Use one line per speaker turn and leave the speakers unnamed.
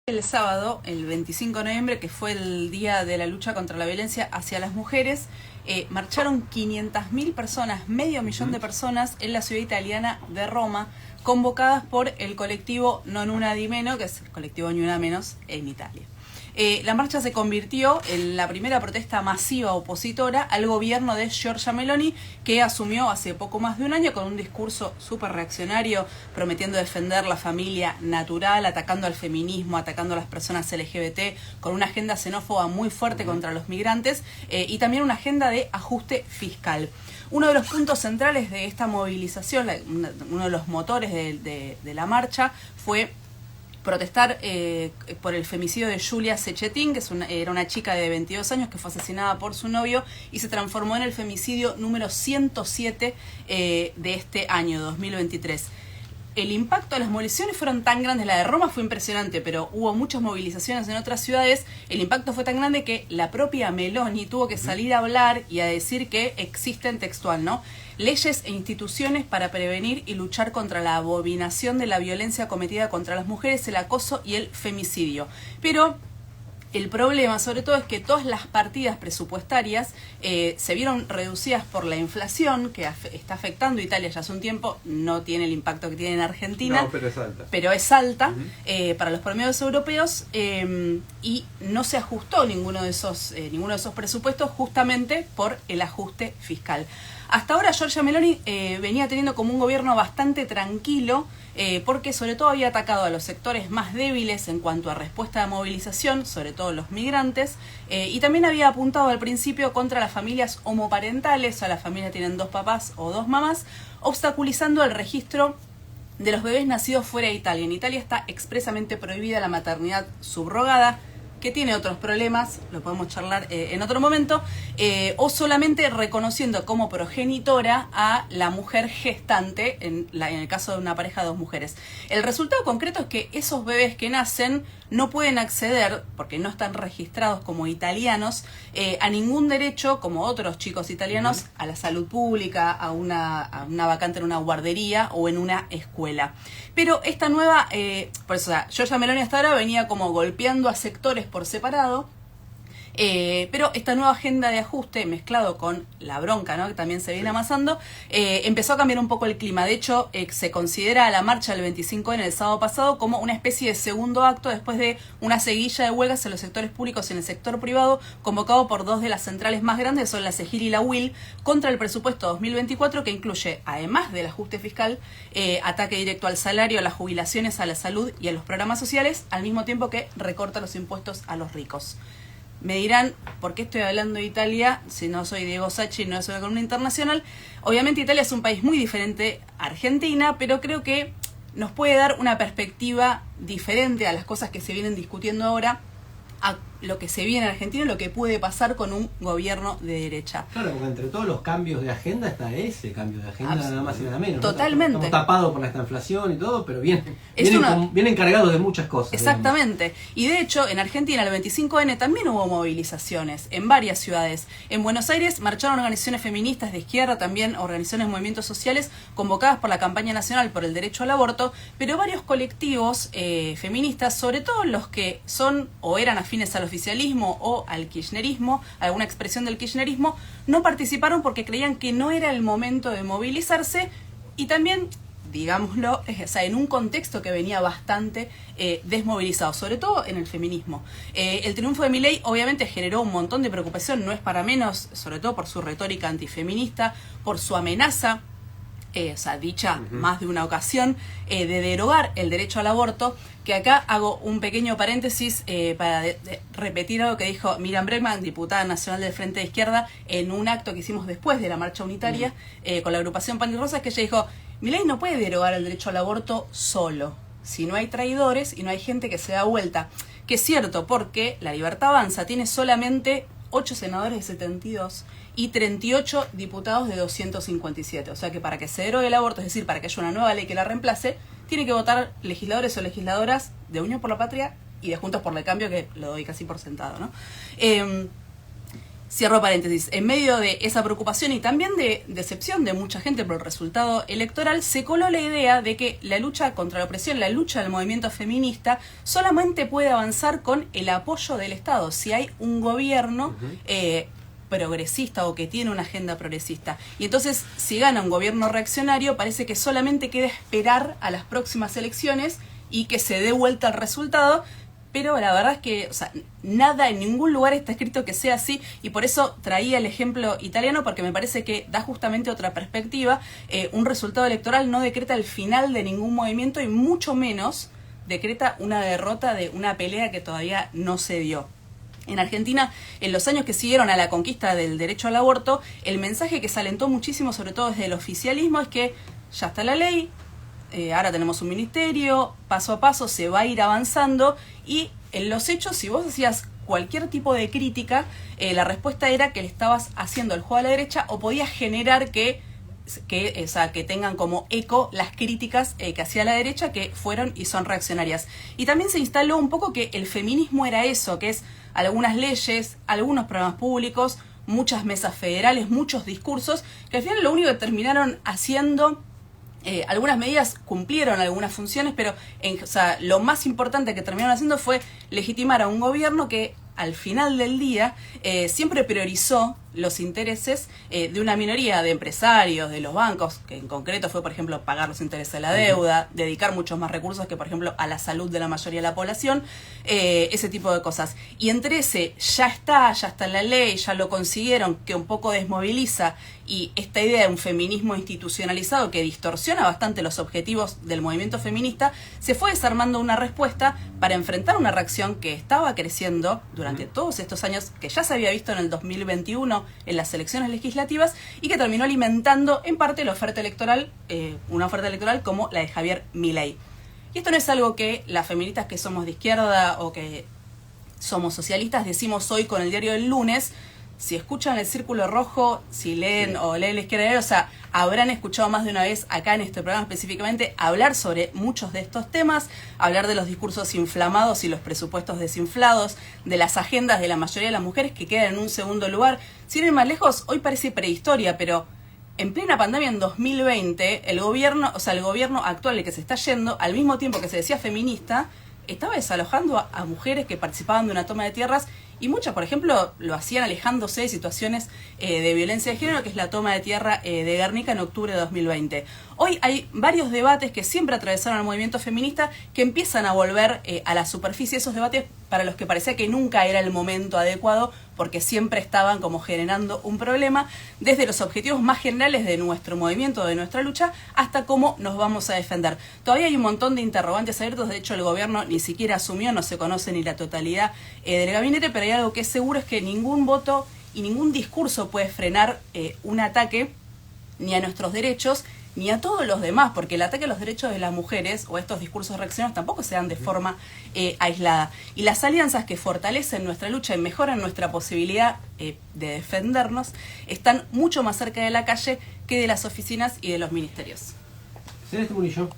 El sábado, el 25 de noviembre, que fue el día de la lucha contra la violencia hacia las mujeres, marcharon 500.000 personas, medio millón de personas en la ciudad italiana de Roma, convocadas por el colectivo Non Una Di Meno, que es el colectivo Ni Una Menos en Italia. La marcha se convirtió en la primera protesta masiva opositora al gobierno de Giorgia Meloni, que asumió hace poco más de un año con un discurso súper reaccionario, prometiendo defender la familia natural, atacando al feminismo, atacando a las personas LGBT, con una agenda xenófoba muy fuerte contra los migrantes y también una agenda de ajuste fiscal. Uno de los puntos centrales de esta movilización, uno de los motores de la marcha, fue protestar por el femicidio de Giulia Cecchettin, que era una chica de 22 años que fue asesinada por su novio y se transformó en el femicidio número 107 de este año, 2023. El impacto de las movilizaciones fueron tan grandes, la de Roma fue impresionante, pero hubo muchas movilizaciones en otras ciudades. El impacto fue tan grande que la propia Meloni tuvo que salir a hablar y a decir que existen textual, ¿no?, leyes e instituciones para prevenir y luchar contra la abominación de la violencia cometida contra las mujeres, el acoso y el femicidio. Pero el problema, sobre todo, es que todas las partidas presupuestarias se vieron reducidas por la inflación, que está afectando a Italia ya hace un tiempo. No tiene el impacto que tiene en Argentina.
No, pero es alta.
Pero es alta para los promedios europeos y no se ajustó ninguno de esos presupuestos justamente por el ajuste fiscal. Hasta ahora Giorgia Meloni venía teniendo como un gobierno bastante tranquilo, porque sobre todo había atacado a los sectores más débiles en cuanto a respuesta de movilización, sobre todo los migrantes, y también había apuntado al principio contra las familias homoparentales, o las familias tienen dos papás o dos mamás, obstaculizando el registro de los bebés nacidos fuera de Italia. En Italia está expresamente prohibida la maternidad subrogada, que tiene otros problemas, lo podemos charlar en otro momento, o solamente reconociendo como progenitora a la mujer gestante, en el caso de una pareja de dos mujeres. El resultado concreto es que esos bebés que nacen no pueden acceder, porque no están registrados como italianos, a ningún derecho, como otros chicos italianos, a la salud pública, a una vacante en una guardería o en una escuela. Pero esta nueva, por eso, Giorgia Meloni hasta ahora venía como golpeando a sectores por separado, pero esta nueva agenda de ajuste mezclado con la bronca, ¿no?, que también se viene amasando, empezó a cambiar un poco el clima. De hecho, se considera la marcha del 25 en el sábado pasado como una especie de segundo acto después de una seguilla de huelgas en los sectores públicos y en el sector privado, convocado por dos de las centrales más grandes, son la CGIL y la UIL, contra el presupuesto 2024, que incluye, además del ajuste fiscal, ataque directo al salario, a las jubilaciones, a la salud y a los programas sociales, al mismo tiempo que recorta los impuestos a los ricos. Me dirán, ¿por qué estoy hablando de Italia si no soy Diego Sacchi y no soy de columna internacional? Obviamente Italia es un país muy diferente a Argentina, pero creo que nos puede dar una perspectiva diferente a las cosas que se vienen discutiendo ahora, a lo que se viene en Argentina y lo que puede pasar con un gobierno de derecha.
Claro, porque entre todos los cambios de agenda está ese cambio de agenda, nada más y nada menos.
Totalmente.
¿No? Estamos tapados por esta inflación y todo, pero vienen cargados de muchas cosas.
Exactamente. Digamos. Y de hecho, en Argentina, el 25N también hubo movilizaciones en varias ciudades. En Buenos Aires marcharon organizaciones feministas de izquierda, también organizaciones de movimientos sociales convocadas por la campaña nacional por el derecho al aborto, pero varios colectivos feministas, sobre todo los que son o eran afines al oficialismo o al kirchnerismo, alguna expresión del kirchnerismo, no participaron porque creían que no era el momento de movilizarse y también, digámoslo, en un contexto que venía bastante desmovilizado, sobre todo en el feminismo. El triunfo de Milei obviamente generó un montón de preocupación, no es para menos, sobre todo por su retórica antifeminista, por su amenaza, dicha más de una ocasión, de derogar el derecho al aborto, que acá hago un pequeño paréntesis para repetir algo que dijo Miriam Bregman, diputada nacional del Frente de Izquierda, en un acto que hicimos después de la marcha unitaria con la agrupación Pan y Rosas, que ella dijo: Milei no puede derogar el derecho al aborto solo, si no hay traidores y no hay gente que se da vuelta. Que es cierto, porque La Libertad Avanza tiene solamente 8 senadores de 72 y 38 diputados de 257. O sea que para que se derogue el aborto, es decir, para que haya una nueva ley que la reemplace, tiene que votar legisladores o legisladoras de Unión por la Patria y de Juntos por el Cambio, que lo doy casi por sentado, ¿no? Cierro paréntesis. En medio de esa preocupación y también de decepción de mucha gente por el resultado electoral, se coló la idea de que la lucha contra la opresión, la lucha del movimiento feminista, solamente puede avanzar con el apoyo del Estado. Si hay un gobierno progresista o que tiene una agenda progresista. Y entonces, si gana un gobierno reaccionario, parece que solamente queda esperar a las próximas elecciones y que se dé vuelta el resultado. Pero la verdad es que, o sea, nada en ningún lugar está escrito que sea así, y por eso traía el ejemplo italiano, porque me parece que da justamente otra perspectiva. Un resultado electoral no decreta el final de ningún movimiento y mucho menos decreta una derrota de una pelea que todavía no se dio. En Argentina, en los años que siguieron a la conquista del derecho al aborto, el mensaje que se alentó muchísimo, sobre todo desde el oficialismo, es que ya está la ley, ahora tenemos un ministerio, paso a paso se va a ir avanzando, y en los hechos, si vos hacías cualquier tipo de crítica, la respuesta era que le estabas haciendo el juego a la derecha o podías generar que tengan como eco las críticas que hacía la derecha, que fueron y son reaccionarias. Y también se instaló un poco que el feminismo era eso, que es algunas leyes, algunos programas públicos, muchas mesas federales, muchos discursos, que al final lo único que terminaron haciendo, algunas medidas cumplieron algunas funciones, pero lo más importante que terminaron haciendo fue legitimar a un gobierno que al final del día siempre priorizó los intereses de una minoría de empresarios, de los bancos, que en concreto fue, por ejemplo, pagar los intereses de la deuda, dedicar muchos más recursos que, por ejemplo, a la salud de la mayoría de la población, ese tipo de cosas. Y entre ese ya está en la ley, ya lo consiguieron, que un poco desmoviliza, y esta idea de un feminismo institucionalizado que distorsiona bastante los objetivos del movimiento feminista, se fue desarmando una respuesta para enfrentar una reacción que estaba creciendo durante todos estos años, que ya se había visto en el 2021 en las elecciones legislativas, y que terminó alimentando en parte la oferta electoral, una oferta electoral como la de Javier Milei. Y esto no es algo que las feministas que somos de izquierda o que somos socialistas decimos hoy con el diario del lunes. Si escuchan el Círculo Rojo, si leen o leen La Izquierda, o sea, habrán escuchado más de una vez acá en este programa específicamente hablar sobre muchos de estos temas, hablar de los discursos inflamados y los presupuestos desinflados, de las agendas de la mayoría de las mujeres que quedan en un segundo lugar. Sin ir más lejos, hoy parece prehistoria, pero en plena pandemia en 2020, el gobierno actual, el que se está yendo, al mismo tiempo que se decía feminista, estaba desalojando a mujeres que participaban de una toma de tierras, y muchas, por ejemplo, lo hacían alejándose de situaciones de violencia de género, que es la toma de tierra de Guernica en octubre de 2020. Hoy hay varios debates que siempre atravesaron al movimiento feminista que empiezan a volver a la superficie, esos debates para los que parecía que nunca era el momento adecuado, porque siempre estaban como generando un problema, desde los objetivos más generales de nuestro movimiento, de nuestra lucha, hasta cómo nos vamos a defender. Todavía hay un montón de interrogantes abiertos, de hecho el gobierno ni siquiera asumió, no se conoce ni la totalidad del gabinete, pero hay algo que es seguro, es que ningún voto y ningún discurso puede frenar un ataque ni a nuestros derechos, ni a todos los demás, porque el ataque a los derechos de las mujeres o estos discursos reaccionarios tampoco se dan de forma aislada. Y las alianzas que fortalecen nuestra lucha y mejoran nuestra posibilidad de defendernos están mucho más cerca de la calle que de las oficinas y de los ministerios.
Celeste Murillo.